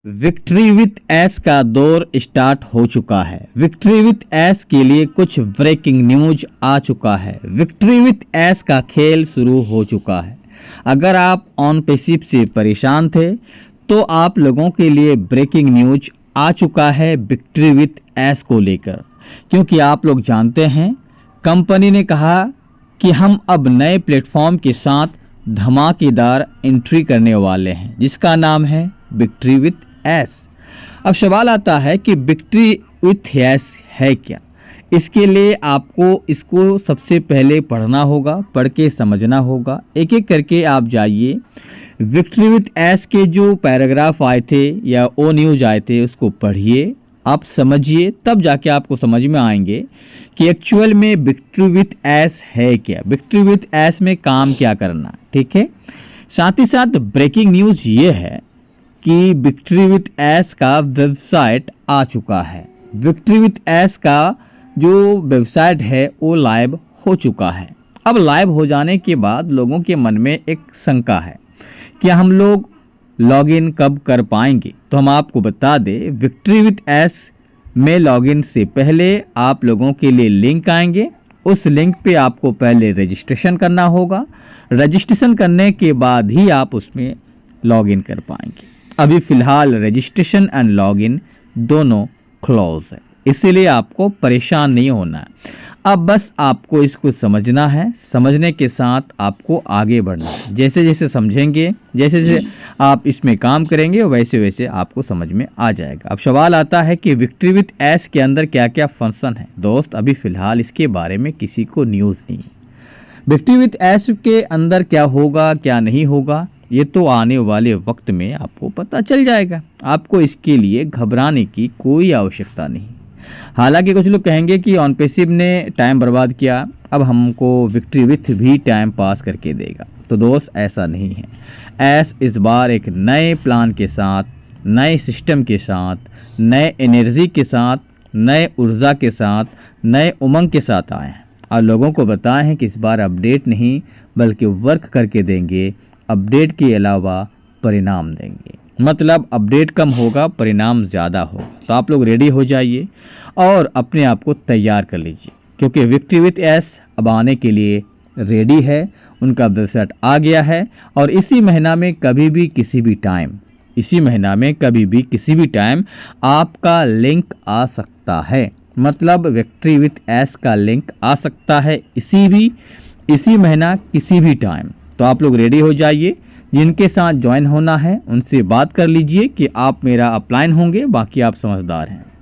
Victory with S का दौर start हो चुका है। विक्ट्री विथ एस के लिए कुछ ब्रेकिंग न्यूज आ चुका है। विक्ट्री विथ एस का खेल शुरू हो चुका है। अगर आप ऑन पैसिव से परेशान थे तो आप लोगों के लिए ब्रेकिंग न्यूज आ चुका है विक्ट्री विथ एस को लेकर, क्योंकि आप लोग जानते हैं कंपनी ने कहा कि हम अब नए प्लेटफॉर्म के साथ धमाकेदार एंट्री करने वाले हैं जिसका नाम है विक्ट्री विथ एस। अब सवाल आता है कि विक्ट्री विथ एस है क्या। इसके लिए आपको इसको सबसे पहले पढ़ना होगा, पढ़ के समझना होगा। एक एक करके आप जाइए, विक्ट्री विथ एस के जो पैराग्राफ आए थे या ओ न्यूज आए थे उसको पढ़िए, आप समझिए, तब जाके आपको समझ में आएंगे कि एक्चुअल में विक्ट्री विथ एस है क्या, विक्ट्री विथ एस में काम क्या करना। ठीक है, साथ ही साथ ब्रेकिंग न्यूज ये है कि विक्ट्री विथ एस का वेबसाइट आ चुका है। विक्ट्री विथ एस का जो वेबसाइट है वो लाइव हो चुका है। अब लाइव हो जाने के बाद लोगों के मन में एक शंका है कि हम लोग लॉगिन कब कर पाएंगे। तो हम आपको बता दें, विक्ट्री विथ एस में लॉगिन से पहले आप लोगों के लिए लिंक आएंगे। उस लिंक पे आपको पहले रजिस्ट्रेशन करना होगा। रजिस्ट्रेशन करने के बाद ही आप उसमें लॉगिन कर पाएंगे। अभी फ़िलहाल रजिस्ट्रेशन एंड लॉगिन दोनों क्लोज है, इसीलिए आपको परेशान नहीं होना है। अब बस आपको इसको समझना है, समझने के साथ आपको आगे बढ़ना है। जैसे जैसे समझेंगे, जैसे जैसे आप इसमें काम करेंगे वैसे वैसे आपको समझ में आ जाएगा। अब सवाल आता है कि विक्ट्री विथ एस के अंदर क्या क्या फंक्शन है। दोस्त, अभी फ़िलहाल इसके बारे में किसी को न्यूज़ नहीं है। विक्ट्री विथ एस के अंदर क्या होगा क्या नहीं होगा ये तो आने वाले वक्त में आपको पता चल जाएगा। आपको इसके लिए घबराने की कोई आवश्यकता नहीं। हालांकि कुछ लोग कहेंगे कि ऑन पैसिव ने टाइम बर्बाद किया, अब हमको विक्ट्री विथ भी टाइम पास करके देगा। तो दोस्त, ऐसा नहीं है। एस इस बार एक नए प्लान के साथ, नए सिस्टम के साथ, नए एनर्जी के साथ, नए ऊर्जा के साथ, नए उमंग के साथ आए हैं और लोगों को बताए हैं कि इस बार अपडेट नहीं बल्कि वर्क करके देंगे, अपडेट के अलावा परिणाम देंगे। मतलब अपडेट कम होगा, परिणाम ज़्यादा होगा। तो आप लोग रेडी हो जाइए और अपने आप को तैयार कर लीजिए, क्योंकि विक्ट्री विथ एस अब आने के लिए रेडी है। उनका वेबसाइट आ गया है और इसी महीना में कभी भी किसी भी टाइम, इसी महीना में कभी भी किसी भी टाइम आपका लिंक आ सकता है। मतलब विक्ट्री विथ एस का लिंक आ सकता है इसी महीना किसी भी टाइम। तो आप लोग रेडी हो जाइए। जिनके साथ ज्वाइन होना है उनसे बात कर लीजिए कि आप मेरा अपलाइन होंगे, बाकी आप समझदार हैं।